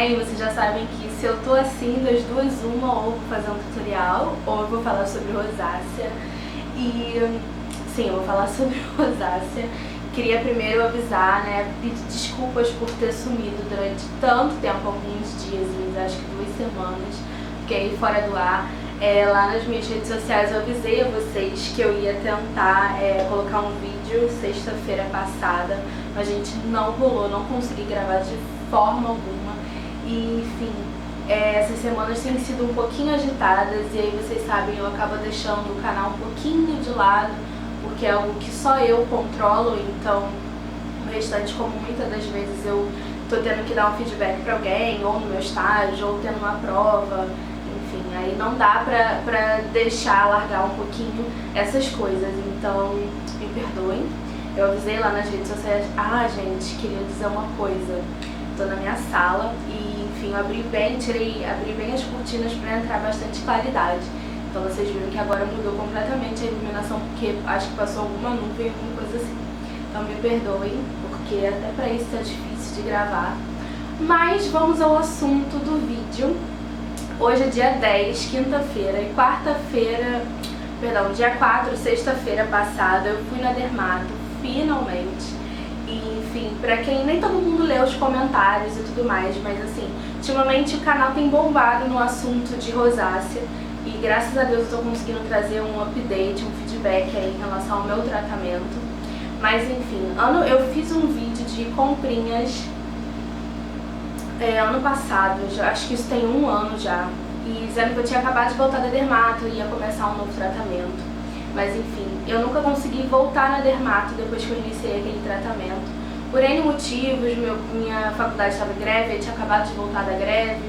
bem, vocês já sabem que se eu tô assim, das duas uma, ou vou fazer um tutorial, ou eu vou falar sobre rosácea. E sim, eu vou falar sobre rosácea. Queria primeiro avisar, né, pedir desculpas por ter sumido durante tanto tempo, alguns dias, acho que 2 semanas, fiquei fora do ar. Lá nas minhas redes sociais eu avisei a vocês que eu ia tentar colocar um vídeo sexta-feira passada, mas a gente não rolou, não consegui gravar de forma alguma. E enfim, essas semanas têm sido um pouquinho agitadas e aí vocês sabem, eu acabo deixando o canal um pouquinho de lado, porque é algo que só eu controlo, então o restante, como muitas das vezes eu tô tendo que dar um feedback pra alguém, ou no meu estágio, ou tendo uma prova, enfim, aí não dá pra deixar largar um pouquinho essas coisas, então me perdoem. Eu avisei lá nas redes sociais, gente, queria dizer uma coisa, tô na minha sala e enfim, eu abri bem as cortinas pra entrar bastante claridade. Então vocês viram que agora mudou completamente a iluminação, porque acho que passou alguma nuvem, alguma coisa assim. Então me perdoem, porque até pra isso é difícil de gravar. Mas vamos ao assunto do vídeo. Hoje é dia 10, quinta-feira, e dia 4, sexta-feira passada, eu fui na dermato, finalmente. E enfim, pra quem nem todo mundo lê os comentários e tudo mais, mas assim, ultimamente o canal tem bombado no assunto de rosácea. E graças a Deus eu tô conseguindo trazer um update, um feedback aí em relação ao meu tratamento. Mas enfim, eu fiz um vídeo de comprinhas ano passado, acho que isso tem 1 ano já. E dizendo que eu tinha acabado de voltar da dermato e ia começar um novo tratamento. Mas enfim, eu nunca consegui voltar na dermato depois que eu iniciei aquele tratamento. Por N motivos, minha faculdade estava em greve, eu tinha acabado de voltar da greve,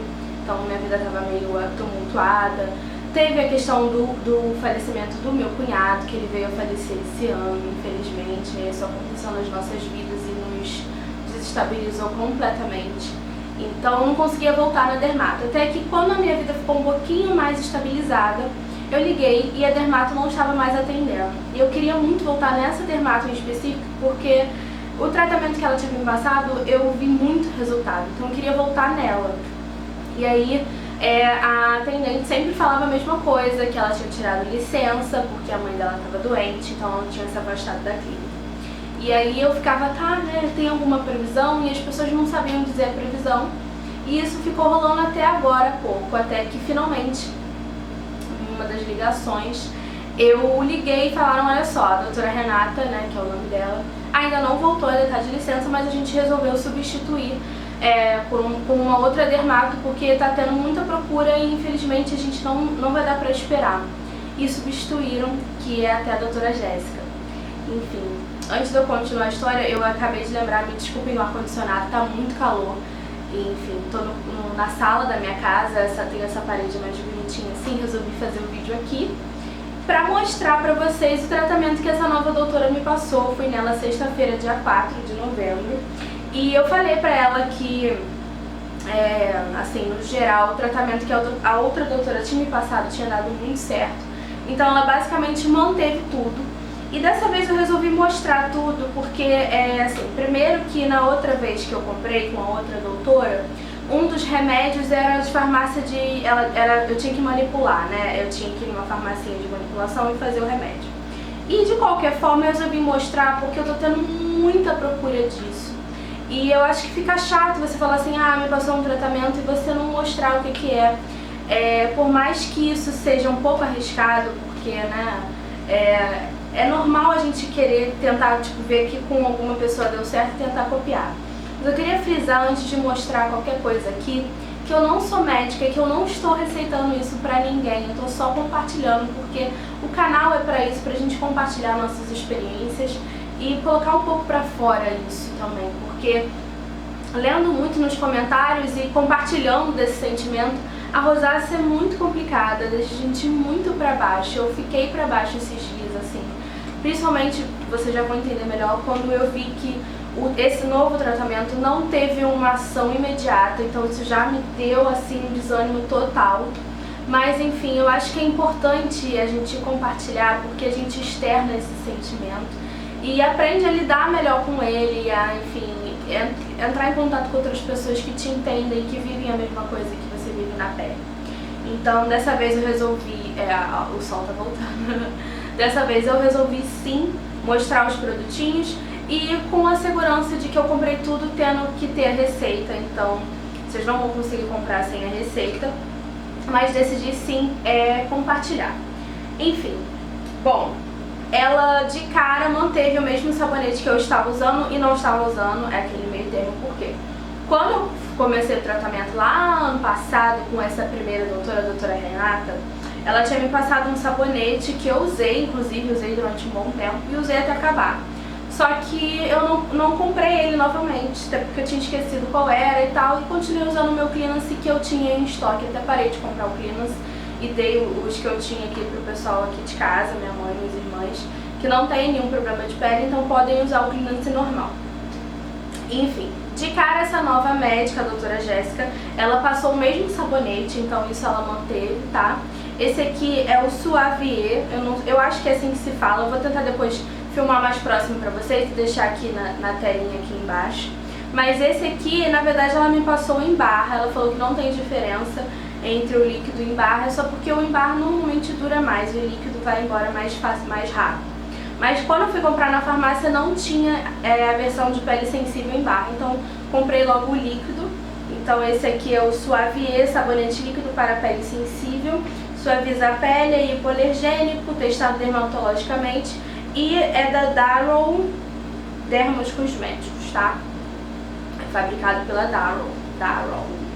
então minha vida estava meio tumultuada. Teve a questão do falecimento do meu cunhado, que ele veio a falecer esse ano, infelizmente. Isso aconteceu nas nossas vidas e nos desestabilizou completamente. Então eu não conseguia voltar na dermato. Até que quando a minha vida ficou um pouquinho mais estabilizada, eu liguei e a dermato não estava mais atendendo. E eu queria muito voltar nessa dermato em específico, porque o tratamento que ela tinha me passado, eu vi muito resultado. Então eu queria voltar nela. E aí a atendente sempre falava a mesma coisa, que ela tinha tirado licença porque a mãe dela estava doente, então ela tinha se afastado da clínica. E aí eu ficava, né, tem alguma previsão? E as pessoas não sabiam dizer a previsão. E isso ficou rolando até agora há pouco, até que finalmente, em uma das ligações, eu liguei e falaram, olha só, a doutora Renata, né, que é o nome dela, ainda não voltou, ela está de licença, mas a gente resolveu substituir por uma outra dermato, porque tá tendo muita procura e infelizmente a gente não vai dar pra esperar. E substituíram, que é até a doutora Jéssica. Enfim, antes de eu continuar a história, eu acabei de lembrar, me desculpem o ar-condicionado, tá muito calor. E, enfim, tô na sala da minha casa, tem essa parede mais bonitinha assim, resolvi fazer um vídeo aqui pra mostrar pra vocês o tratamento que essa nova doutora me passou. Fui nela sexta-feira, dia 4 de novembro. E eu falei pra ela que, assim, no geral, o tratamento que a outra doutora tinha me passado tinha dado muito certo. Então ela basicamente manteve tudo. E dessa vez eu resolvi mostrar tudo porque, assim, primeiro que na outra vez que eu comprei com a outra doutora, um dos remédios era de farmácia eu tinha que manipular, né? Eu tinha que ir numa farmacinha de manipulação e fazer o remédio. E de qualquer forma eu resolvi mostrar porque eu tô tendo muita procura disso. E eu acho que fica chato você falar assim, me passou um tratamento e você não mostrar o que é. Por mais que isso seja um pouco arriscado, porque, né, é normal a gente querer tentar, tipo, ver que com alguma pessoa deu certo e tentar copiar. Mas eu queria frisar antes de mostrar qualquer coisa aqui, que eu não sou médica e que eu não estou receitando isso pra ninguém, eu tô só compartilhando, porque o canal é pra isso, pra gente compartilhar nossas experiências e colocar um pouco pra fora isso também, porque lendo muito nos comentários e compartilhando desse sentimento, a rosácea é muito complicada, deixa a gente muito pra baixo. Eu fiquei pra baixo esses dias, assim, principalmente, vocês já vão entender melhor, quando eu vi que esse novo tratamento não teve uma ação imediata, então isso já me deu, assim, um desânimo total. Mas enfim, eu acho que é importante a gente compartilhar, porque a gente externa esse sentimento e aprende a lidar melhor com ele, enfim, entrar em contato com outras pessoas que te entendem, que vivem a mesma coisa que você vive na pele. Então dessa vez eu resolvi, o sol tá voltando, dessa vez eu resolvi sim mostrar os produtinhos e com a segurança de que eu comprei tudo tendo que ter a receita, então vocês não vão conseguir comprar sem a receita, mas decidi sim compartilhar. Enfim, bom, ela de cara manteve o mesmo sabonete que eu estava usando e não estava usando, é aquele meio termo, por quê? Quando eu comecei o tratamento lá ano passado com essa primeira doutora, a doutora Renata, ela tinha me passado um sabonete que eu usei, inclusive usei durante um bom tempo e usei até acabar. Só que eu não comprei ele novamente, até porque eu tinha esquecido qual era e tal, e continuei usando o meu Cleanance que eu tinha em estoque, até parei de comprar o Cleanance e dei os que eu tinha aqui pro pessoal aqui de casa, minha mãe, minhas irmãs, que não tem nenhum problema de pele, então podem usar o Cleanance normal. Enfim, de cara essa nova médica, a doutora Jéssica, ela passou o mesmo sabonete, então isso ela manteve, tá? Esse aqui é o Suavier, eu acho que é assim que se fala, eu vou tentar depois filmar mais próximo pra vocês e deixar aqui na telinha aqui embaixo. Mas esse aqui, na verdade, ela me passou em barra, ela falou que não tem diferença entre o líquido em barra, é só porque o em barra normalmente dura mais, o líquido vai embora mais fácil, mais rápido. Mas quando eu fui comprar na farmácia não tinha a versão de pele sensível em barra, então comprei logo o líquido. Então esse aqui é o Suavier, sabonete líquido para pele sensível, suaviza a pele, é hipoalergênico, testado dermatologicamente e é da Darrow Dermos Cosméticos, tá? É fabricado pela Darrow,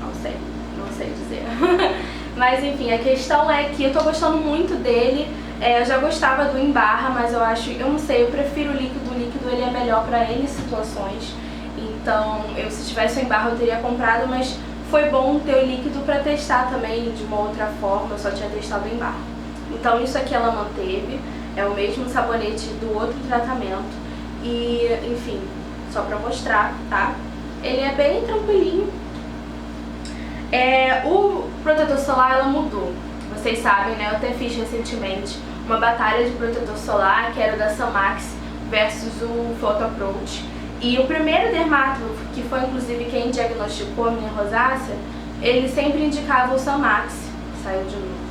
não sei dizer. Mas enfim, a questão é que eu tô gostando muito dele. Eu já gostava do em barra, mas eu não sei, eu prefiro o líquido ele é melhor pra N situações. Então, se tivesse o em barra eu teria comprado, mas foi bom ter o líquido pra testar também de uma outra forma, eu só tinha testado em barra. Então isso aqui ela manteve, é o mesmo sabonete do outro tratamento e, enfim, só pra mostrar, tá? Ele é bem tranquilinho. O protetor solar ela mudou, vocês sabem, né? Eu até fiz recentemente uma batalha de protetor solar, que era da Samax versus o Photo Approach. E o primeiro dermato, que foi inclusive quem diagnosticou a minha rosácea, ele sempre indicava o Samax. Saiu de novo.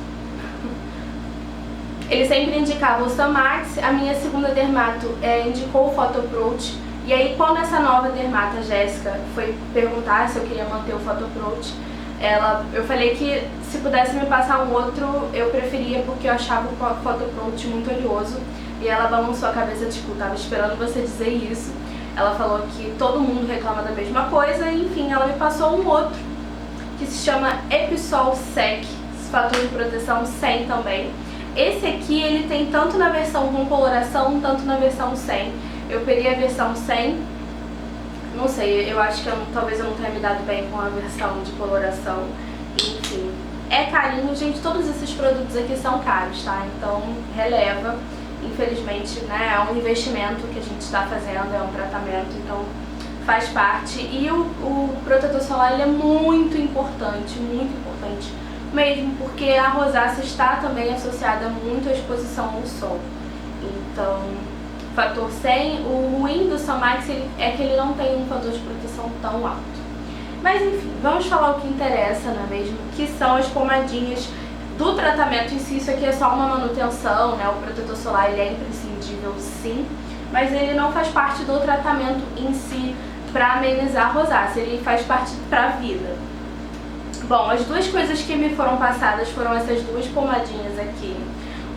Ele sempre indicava o Samax, a minha segunda dermato indicou o Photo Approach. E aí quando essa nova dermata, a Jéssica, foi perguntar se eu queria manter o Photo Approach, eu falei que se pudesse me passar um outro, eu preferia, porque eu achava o Photo Approach muito oleoso. E ela balançou a cabeça, tipo, tava esperando você dizer isso. Ela falou que todo mundo reclama da mesma coisa e, enfim, ela me passou um outro, que se chama Episol Sec, fator de proteção 100 também. Esse aqui, ele tem tanto na versão com coloração, tanto na versão sem. Eu peguei a versão 100, não sei, eu acho que talvez eu não tenha me dado bem com a versão de coloração. Enfim, é carinho, gente, todos esses produtos aqui são caros, tá? Então, releva. Infelizmente, né, é um investimento que a gente está fazendo, é um tratamento, então faz parte. E o protetor solar ele é muito importante mesmo, porque a rosácea está também associada muito à exposição ao sol. Então, fator 100, o ruim do Samax é que ele não tem um fator de proteção tão alto. Mas enfim, vamos falar o que interessa, não é mesmo? Que são as pomadinhas do tratamento em si. Isso aqui é só uma manutenção, né? O protetor solar ele é imprescindível sim, mas ele não faz parte do tratamento em si para amenizar a rosácea, ele faz parte para a vida. Bom, as duas coisas que me foram passadas foram essas duas pomadinhas aqui.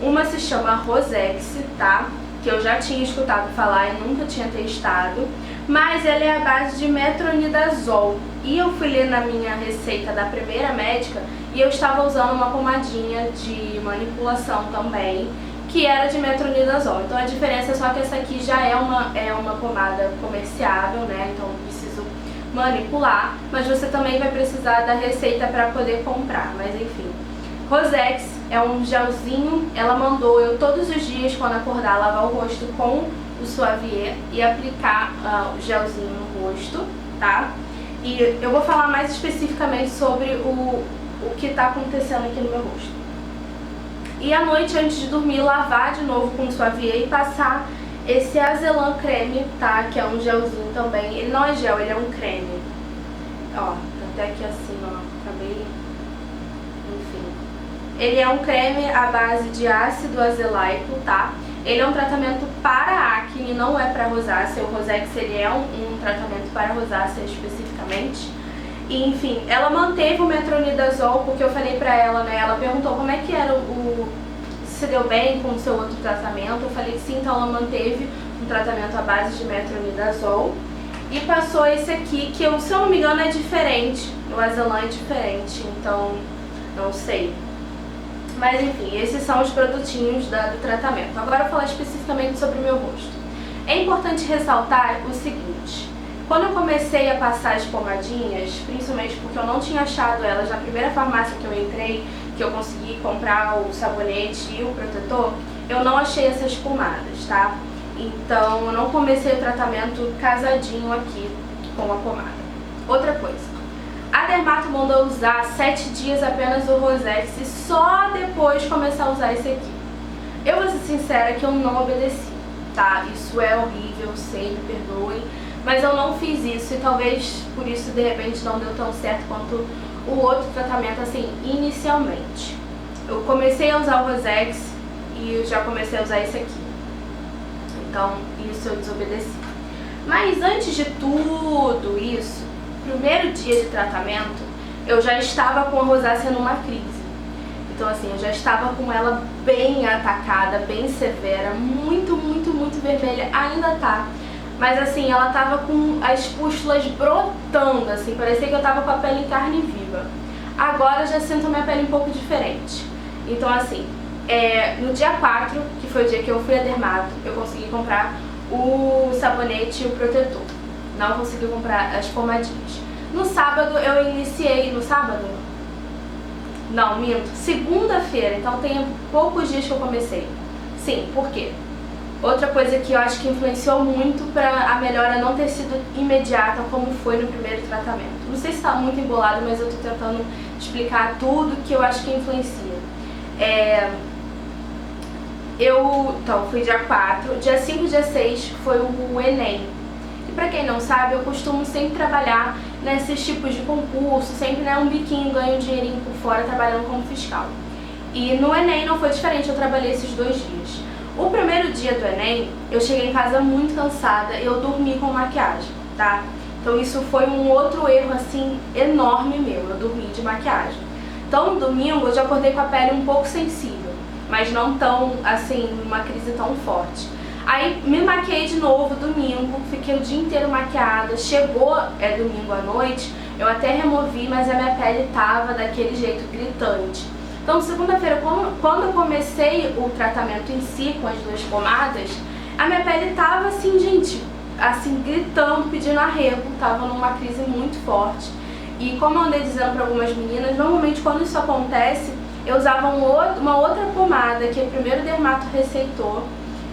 Uma se chama Rosex, tá? Que eu já tinha escutado falar e nunca tinha testado, mas ela é a base de metronidazol. E eu fui ler na minha receita da primeira médica e eu estava usando uma pomadinha de manipulação também, que era de metronidazol. Então a diferença é só que essa aqui já é uma pomada comerciável, né? Então eu preciso manipular, mas você também vai precisar da receita para poder comprar, mas enfim. Rosex é um gelzinho, ela mandou eu todos os dias quando acordar lavar o rosto com o Suavier e aplicar o gelzinho no rosto, tá? E eu vou falar mais especificamente sobre o que está acontecendo aqui no meu rosto. E à noite, antes de dormir, lavar de novo com o Suavier e passar esse Azelã Creme, tá? Que é um gelzinho também. Ele não é gel, ele é um creme. Ó, tá até aqui assim, ó. Acabei... Enfim. Ele é um creme à base de ácido azelaico, tá? Ele é um tratamento para acne, não é para rosácea. O Rosex, ele é um tratamento para rosácea especificamente. E, enfim, ela manteve o metronidazol, porque eu falei pra ela, né? Ela perguntou como é que era se deu bem com o seu outro tratamento. Eu falei que sim, então ela manteve um tratamento à base de metronidazol. E passou esse aqui, que eu, se eu não me engano é diferente. O Azelã é diferente, então não sei. Mas enfim, esses são os produtinhos do tratamento. Agora eu vou falar especificamente sobre o meu rosto. É importante ressaltar o seguinte: quando eu comecei a passar as pomadinhas, principalmente porque eu não tinha achado elas na primeira farmácia que eu entrei, que eu consegui comprar o sabonete e o protetor, eu não achei essas pomadas, tá? Então eu não comecei o tratamento casadinho aqui com a pomada. Outra coisa, a dermato mandou usar 7 dias apenas o Rosex e só depois começar a usar esse aqui. Eu vou ser sincera que eu não obedeci, tá? Isso é horrível, eu sei, me perdoem, mas eu não fiz isso e talvez por isso de repente não deu tão certo quanto o outro tratamento, assim, inicialmente. Eu comecei a usar o Rosex e eu já comecei a usar esse aqui. Então, isso eu desobedeci. Mas antes de tudo isso, primeiro dia de tratamento, eu já estava com a rosácea numa crise. Então assim, eu já estava com ela bem atacada, bem severa, muito vermelha, ainda tá. Mas assim, ela tava com as pústulas brotando, assim, parecia que eu tava com a pele em carne viva. Agora eu já sinto a minha pele um pouco diferente. Então assim, no dia 4, que foi o dia que eu fui a dermato, eu consegui comprar o sabonete e o protetor. Não consegui comprar as pomadinhas. No sábado eu iniciei... No sábado? Não, minto. Segunda-feira, então tem poucos dias que eu comecei. Sim, por quê? Outra coisa que eu acho que influenciou muito para a melhora não ter sido imediata como foi no primeiro tratamento. Não sei se está muito embolado, mas eu tô tentando explicar tudo que eu acho que influencia. Então, fui dia 4, dia 5 e dia 6 foi o Enem. E pra quem não sabe, eu costumo sempre trabalhar nesses tipos de concurso, sempre, né, um biquinho, ganho um dinheirinho por fora trabalhando como fiscal. E no Enem não foi diferente, eu trabalhei esses 2 dias. O primeiro dia do Enem, eu cheguei em casa muito cansada e eu dormi com maquiagem, tá? Então isso foi um outro erro, assim, enorme meu, eu dormi de maquiagem. Então no domingo eu já acordei com a pele um pouco sensível, mas não tão, assim, uma crise tão forte. Aí me maquiei de novo domingo, fiquei o dia inteiro maquiada, chegou domingo à noite, eu até removi, mas a minha pele tava daquele jeito gritante. Então segunda-feira, quando eu comecei o tratamento em si com as 2 pomadas, a minha pele tava assim, gente, assim, gritando, pedindo arrego, tava numa crise muito forte. E como eu andei dizendo para algumas meninas, normalmente quando isso acontece, eu usava uma outra pomada que o primeiro dermato receitou,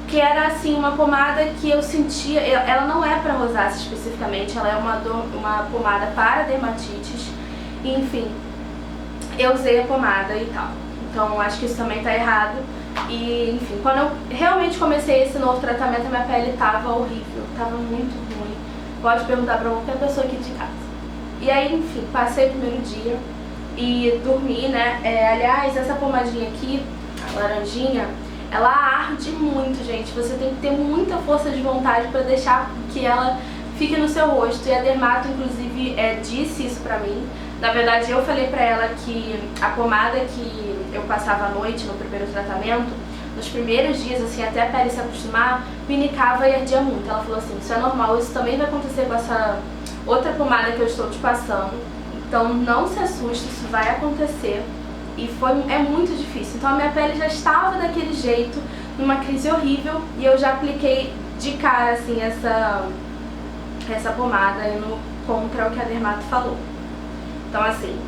que era assim, uma pomada que eu sentia, ela não é para rosácea especificamente, ela é uma pomada para dermatites, e, enfim, eu usei a pomada e tal. Então acho que isso também tá errado. E enfim, quando eu realmente comecei esse novo tratamento, a minha pele tava horrível, tava muito ruim. Pode perguntar pra qualquer pessoa aqui de casa. E aí, enfim, passei o primeiro dia e dormi, né? Aliás, essa pomadinha aqui, a laranjinha, ela arde muito, gente. Você tem que ter muita força de vontade pra deixar que ela fique no seu rosto. E a dermato, inclusive, disse isso pra mim. Na verdade, eu falei pra ela que a pomada que eu passava à noite no primeiro tratamento, nos primeiros dias, assim, até a pele se acostumar, pinicava e ardia muito. Ela falou assim, isso é normal, isso também vai acontecer com essa outra pomada que eu estou te passando. Então não se assuste, isso vai acontecer. E é muito difícil. Então a minha pele já estava daquele jeito, numa crise horrível, e eu já apliquei de cara, assim, essa pomada indo contra o que a dermato falou. Então assim,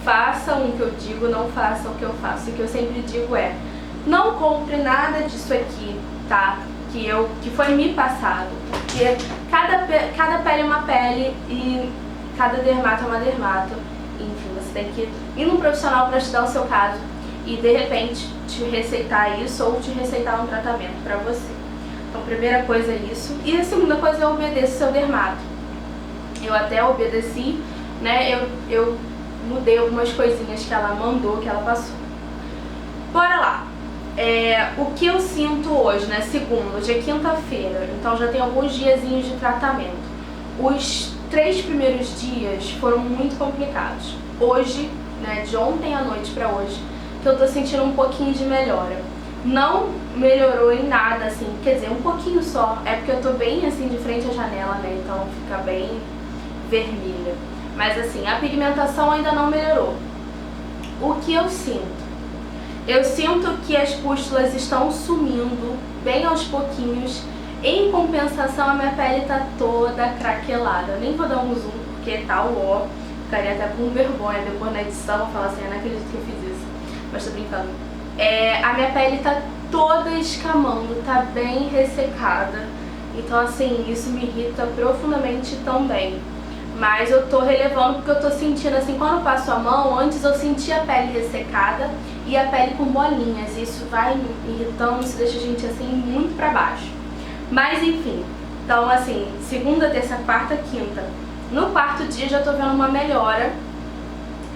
façam o que eu digo, não façam o que eu faço. O que eu sempre digo é, não compre nada disso aqui, tá? Que foi me passado. Porque cada pele é uma pele e cada dermato é uma dermato. Enfim, você tem que ir num profissional para estudar o seu caso e de repente te receitar isso ou te receitar um tratamento pra você. Então, primeira coisa é isso. E a segunda coisa é obedecer seu dermato. Eu até obedeci, né? Eu mudei algumas coisinhas que ela mandou, que ela passou. Bora lá. O que eu sinto hoje, né? Segunda, hoje é quinta-feira, então já tem alguns diazinhos de tratamento. Os 3 primeiros dias foram muito complicados. Hoje, né, de ontem à noite pra hoje, que eu tô sentindo um pouquinho de melhora. Não melhorou em nada, assim, quer dizer, um pouquinho só. É porque eu tô bem, assim, de frente à janela, né, então fica bem vermelha. Mas, assim, a pigmentação ainda não melhorou. O que eu sinto? Eu sinto que as pústulas estão sumindo bem aos pouquinhos. Em compensação, a minha pele tá toda craquelada. Eu nem vou dar um zoom porque tá ó. Ficaria até com vergonha depois na edição. Vou falar assim, eu não acredito que eu fiz isso. Mas tô brincando. A minha pele tá toda escamando, tá bem ressecada. Então assim, isso me irrita profundamente também. Mas eu tô relevando porque eu tô sentindo assim, quando eu passo a mão, antes eu sentia a pele ressecada e a pele com bolinhas. Isso vai me irritando, isso deixa a gente assim muito pra baixo. Mas enfim, então assim, segunda, terça, quarta, quinta. No quarto dia já tô vendo uma melhora,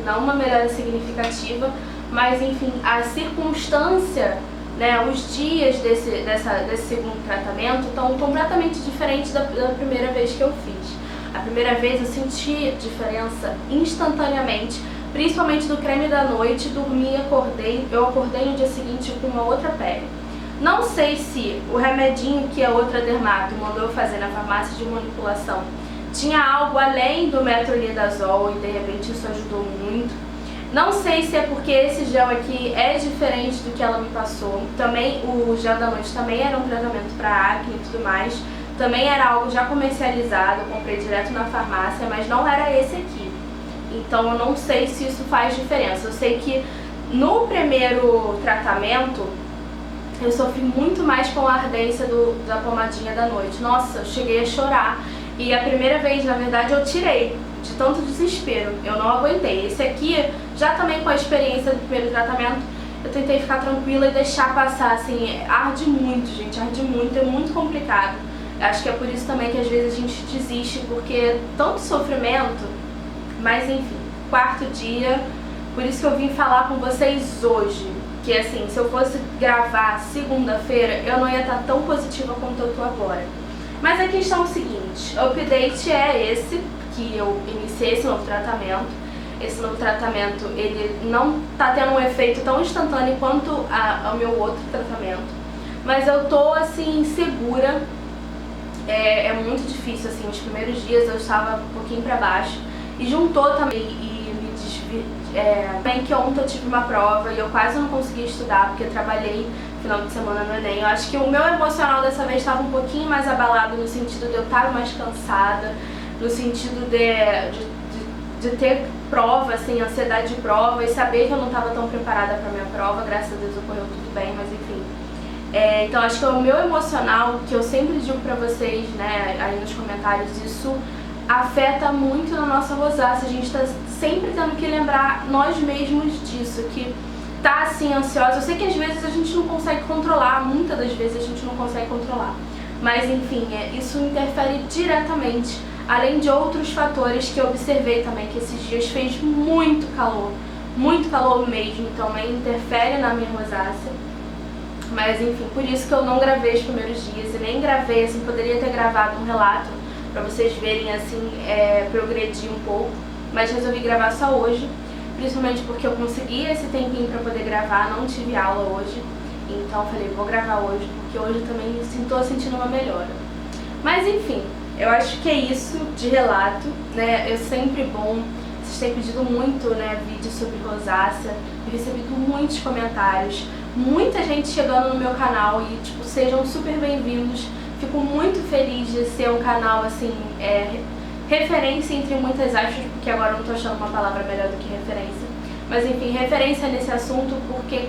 não uma melhora significativa, mas enfim, a circunstância, né, os dias desse segundo tratamento estão completamente diferentes da primeira vez que eu fiz. A primeira vez eu senti diferença instantaneamente, principalmente do creme da noite, dormi, eu acordei no dia seguinte com uma outra pele. Não sei se o remedinho que a outra dermato mandou eu fazer na farmácia de manipulação tinha algo além do metronidazol e de repente isso ajudou muito. Não sei se é porque esse gel aqui é diferente do que ela me passou. Também o gel da noite também era um tratamento para acne e tudo mais. Também era algo já comercializado, eu comprei direto na farmácia, mas não era esse aqui. Então eu não sei se isso faz diferença. Eu sei que no primeiro tratamento eu sofri muito mais com a ardência da pomadinha da noite. Nossa, eu cheguei a chorar. E a primeira vez, na verdade, eu tirei, de tanto desespero. Eu não aguentei. Esse aqui, já também com a experiência do primeiro tratamento, eu tentei ficar tranquila e deixar passar, assim, arde muito, gente, arde muito, é muito complicado. Acho que é por isso também que às vezes a gente desiste, porque tanto sofrimento, mas enfim, quarto dia, por isso que eu vim falar com vocês hoje, que assim, se eu fosse gravar segunda-feira, eu não ia estar tão positiva quanto eu tô agora. Mas a questão é o seguinte, o update é esse, que eu iniciei esse novo tratamento. Esse novo tratamento, ele não tá tendo um efeito tão instantâneo quanto o meu outro tratamento. Mas eu tô, assim, segura. É muito difícil, assim, os primeiros dias eu estava um pouquinho pra baixo. E juntou também, bem que ontem eu tive uma prova e eu quase não consegui estudar, porque eu trabalhei no final de semana no Enem. Eu acho que o meu emocional dessa vez estava um pouquinho mais abalado, no sentido de eu estar mais cansada, no sentido de ter prova, assim, ansiedade de prova e saber que eu não estava tão preparada para minha prova. Graças a Deus ocorreu tudo bem, mas enfim. Então acho que o meu emocional, que eu sempre digo pra vocês, né, aí nos comentários, isso afeta muito na nossa rosácea. A gente tá sempre tendo que lembrar nós mesmos disso, que tá assim ansiosa. Eu sei que às vezes a gente não consegue controlar, muitas das vezes a gente não consegue controlar, mas enfim, isso interfere diretamente, além de outros fatores que eu observei também, que esses dias fez muito calor mesmo, então também interfere na minha rosácea. Mas enfim, por isso que eu não gravei os primeiros dias e nem gravei, assim, poderia ter gravado um relato pra vocês verem, assim, progredir um pouco, mas resolvi gravar só hoje, principalmente porque eu consegui esse tempinho pra poder gravar, não tive aula hoje, então falei, vou gravar hoje, porque hoje eu também tô sentindo uma melhora. Mas enfim, eu acho que é isso de relato, né, é sempre bom. Vocês têm pedido muito, né, vídeo sobre rosácea, eu recebido muitos comentários, muita gente chegando no meu canal e, tipo, sejam super bem-vindos. Fico muito feliz de ser um canal, assim, referência entre muitas aspas, porque agora eu não tô achando uma palavra melhor do que referência. Mas enfim, referência nesse assunto porque,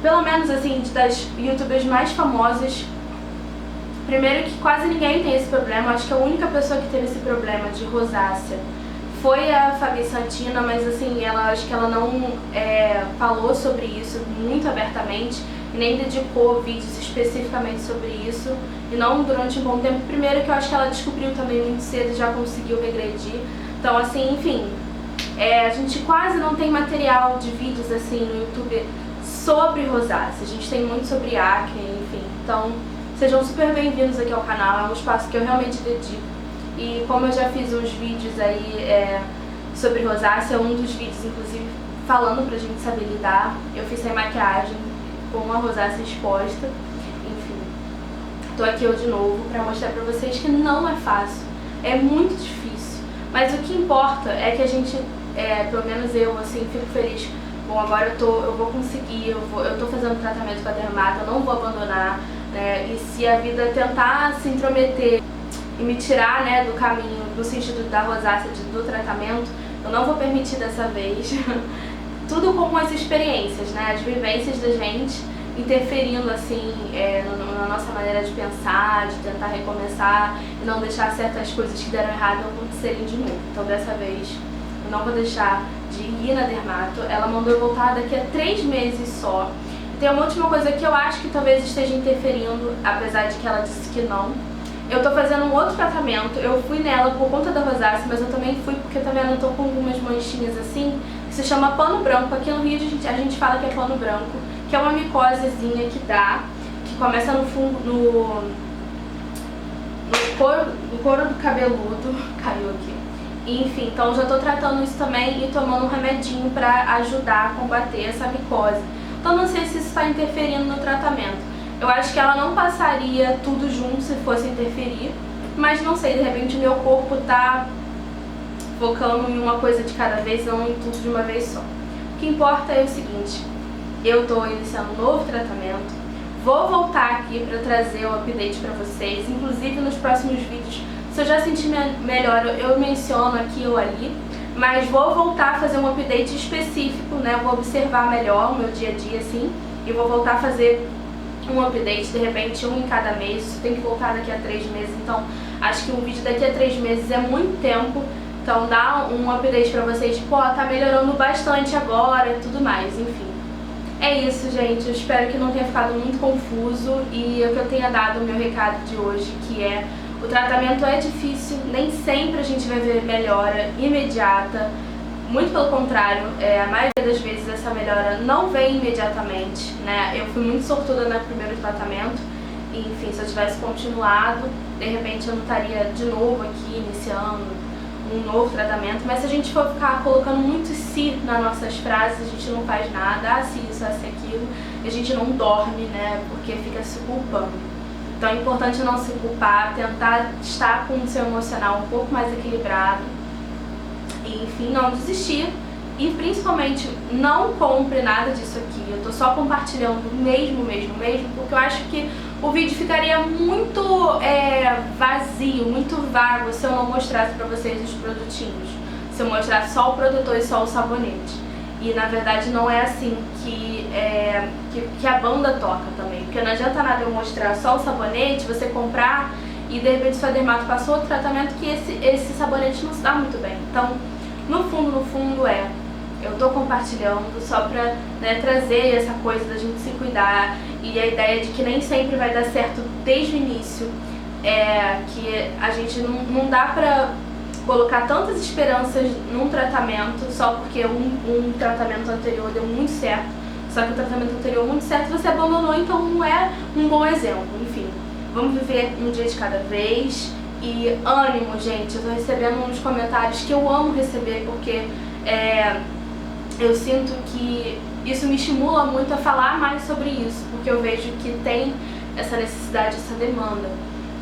pelo menos assim, das youtubers mais famosas, primeiro que quase ninguém tem esse problema, acho que a única pessoa que teve esse problema de rosácea foi a Fabi Santina, mas assim, acho que ela não falou sobre isso muito abertamente e nem dedicou vídeos especificamente sobre isso, e não durante um bom tempo. Primeiro que eu acho que ela descobriu também muito cedo e já conseguiu regredir. Então assim, enfim, a gente quase não tem material de vídeos assim no YouTube sobre rosácea. A gente tem muito sobre acne, enfim. Então sejam super bem-vindos aqui ao canal, é um espaço que eu realmente dedico. E como eu já fiz uns vídeos aí sobre rosácea, um dos vídeos inclusive falando pra gente saber lidar, eu fiz sem maquiagem com a rosácea exposta, enfim. Tô aqui eu de novo pra mostrar pra vocês que não é fácil, é muito difícil, mas o que importa é que a gente, pelo menos eu, assim, fico feliz. Bom, agora eu vou conseguir, eu tô fazendo tratamento com a dermato, eu não vou abandonar, né? E se a vida tentar se intrometer e me tirar, né, do caminho, no sentido da rosácea, do tratamento, eu não vou permitir dessa vez. Tudo com as experiências, né, as vivências da gente interferindo assim na nossa maneira de pensar, de tentar recomeçar e não deixar certas coisas que deram errado acontecerem de novo. Então dessa vez eu não vou deixar de ir na dermato. Ela mandou eu voltar daqui a 3 meses só. E tem uma última coisa que eu acho que talvez esteja interferindo, apesar de que ela disse que não. Eu tô fazendo um outro tratamento, eu fui nela por conta da rosácea, mas eu também fui porque também eu tô com algumas manchinhas assim, que se chama pano branco. Aqui no Rio a gente fala que é pano branco, que é uma micosezinha que dá, que começa no fundo, no couro do cabeludo, caiu aqui. E, enfim, então eu já tô tratando isso também e tomando um remedinho pra ajudar a combater essa micose. Então não sei se isso tá interferindo no tratamento. Eu acho que ela não passaria tudo junto se fosse interferir, mas não sei, de repente o meu corpo tá focando em uma coisa de cada vez, não em tudo de uma vez só. O que importa é o seguinte, eu tô iniciando um novo tratamento, vou voltar aqui pra trazer um update pra vocês, inclusive nos próximos vídeos, se eu já sentir melhor eu menciono aqui ou ali, mas vou voltar a fazer um update específico, né, vou observar melhor o meu dia a dia assim, e vou voltar a fazer um update, de repente um em cada mês. Isso tem que voltar daqui a 3 meses, então acho que um vídeo daqui a 3 meses é muito tempo, então dá um update pra vocês, tipo, ó, tá melhorando bastante agora e tudo mais, enfim. É isso, gente, eu espero que não tenha ficado muito confuso e que eu tenha dado o meu recado de hoje, que é: o tratamento é difícil, nem sempre a gente vai ver melhora imediata. Muito pelo contrário, a maioria das vezes essa melhora não vem imediatamente, né? Eu fui muito sortuda no primeiro tratamento e, enfim, se eu tivesse continuado, de repente eu não estaria de novo aqui iniciando um novo tratamento. Mas se a gente for ficar colocando muito si nas nossas frases, a gente não faz nada, se isso, se aquilo, e a gente não dorme, né? Porque fica se culpando. Então é importante não se culpar, tentar estar com o seu emocional um pouco mais equilibrado. E, enfim, não desistir e principalmente não compre nada disso aqui. Eu tô só compartilhando mesmo, porque eu acho que o vídeo ficaria muito vazio, muito vago se eu não mostrasse pra vocês os produtinhos, se eu mostrasse só o protetor e só o sabonete. E na verdade não é assim que a banda toca também, porque não adianta nada eu mostrar só o sabonete, você comprar e de repente sua dermato passou outro tratamento que esse sabonete não se dá muito bem. Então, no fundo eu tô compartilhando só pra, né, trazer essa coisa da gente se cuidar e a ideia de que nem sempre vai dar certo desde o início, que a gente não dá pra colocar tantas esperanças num tratamento só porque um tratamento anterior deu muito certo, só que o tratamento anterior muito certo você abandonou, então não é um bom exemplo. Enfim, vamos viver um dia de cada vez. E ânimo, gente, eu tô recebendo uns comentários que eu amo receber, porque eu sinto que isso me estimula muito a falar mais sobre isso, porque eu vejo que tem essa necessidade, essa demanda.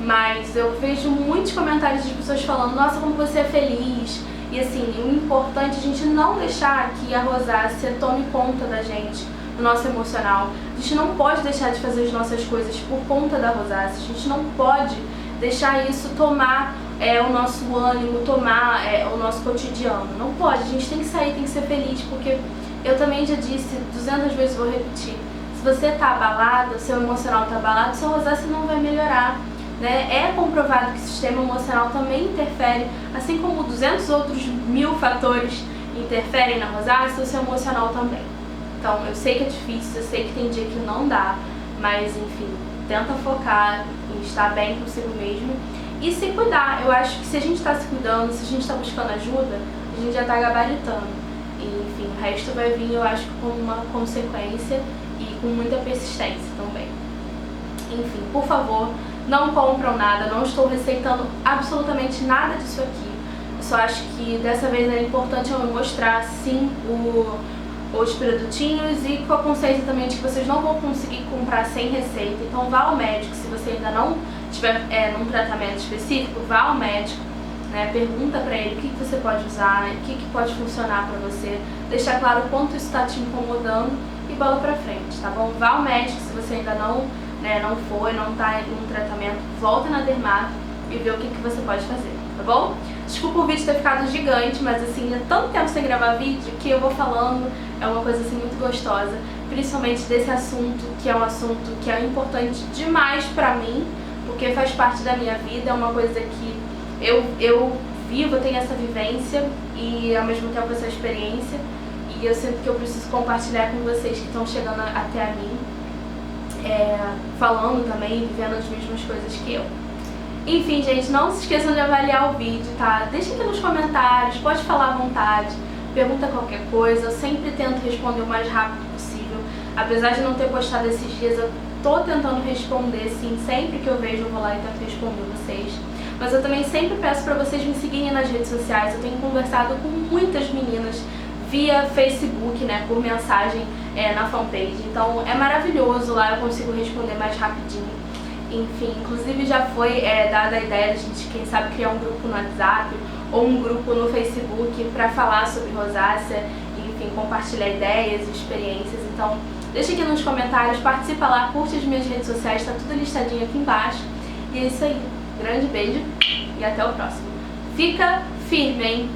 Mas eu vejo muitos comentários de pessoas falando: nossa, como você é feliz. E assim, o importante é a gente não deixar que a rosácea tome conta da gente, do nosso emocional. A gente não pode deixar de fazer as nossas coisas por conta da rosácea, a gente não pode deixar isso tomar o nosso ânimo, tomar o nosso cotidiano. Não pode, a gente tem que sair, tem que ser feliz, porque eu também já disse 200 vezes, vou repetir: se você tá abalado, seu emocional tá abalado, sua rosácea não vai melhorar. né? É comprovado que o sistema emocional também interfere, assim como 200 outros mil fatores interferem na rosácea, o seu emocional também. Então, eu sei que é difícil, eu sei que tem dia que não dá, mas enfim, tenta focar em estar bem consigo mesmo e se cuidar. Eu acho que se a gente está se cuidando, se a gente está buscando ajuda, a gente já está gabaritando. E enfim, o resto vai vir, eu acho, com uma consequência e com muita persistência também. Enfim, por favor, não compram nada, não estou receitando absolutamente nada disso aqui. Eu só acho que dessa vez era importante eu mostrar, sim, os produtinhos e com a consciência também de que vocês não vão conseguir comprar sem receita. Então vá ao médico, se você ainda não estiver num tratamento específico, vá ao médico, né, pergunta pra ele o que você pode usar, o que pode funcionar pra você, deixar claro o quanto isso está te incomodando e bola pra frente, tá bom? Vá ao médico se você ainda não foi, não tá em um tratamento, volta na dermato e vê o que você pode fazer, tá bom? Desculpa o vídeo ter ficado gigante, mas assim, é tanto tempo sem gravar vídeo que eu vou falando, é uma coisa assim muito gostosa, principalmente desse assunto, que é um assunto que é importante demais pra mim, porque faz parte da minha vida, é uma coisa que eu vivo, eu tenho essa vivência e ao mesmo tempo essa experiência, e eu sinto que eu preciso compartilhar com vocês que estão chegando até a mim, falando também, vivendo as mesmas coisas que eu. Enfim, gente, não se esqueçam de avaliar o vídeo, tá? Deixa aqui nos comentários, pode falar à vontade, pergunta qualquer coisa, eu sempre tento responder o mais rápido possível. Apesar de não ter postado esses dias, eu tô tentando responder, sim, sempre que eu vejo eu vou lá e tento responder vocês. Mas eu também sempre peço pra vocês me seguirem nas redes sociais, eu tenho conversado com muitas meninas via Facebook, né, por mensagem na fanpage, então é maravilhoso, lá eu consigo responder mais rapidinho. Enfim, inclusive já foi dada a ideia de a gente, quem sabe, criar um grupo no WhatsApp ou um grupo no Facebook para falar sobre rosácea, enfim, compartilhar ideias e experiências. Então, deixa aqui nos comentários, participa lá, curte as minhas redes sociais, tá tudo listadinho aqui embaixo. E é isso aí, grande beijo e até o próximo. Fica firme, hein?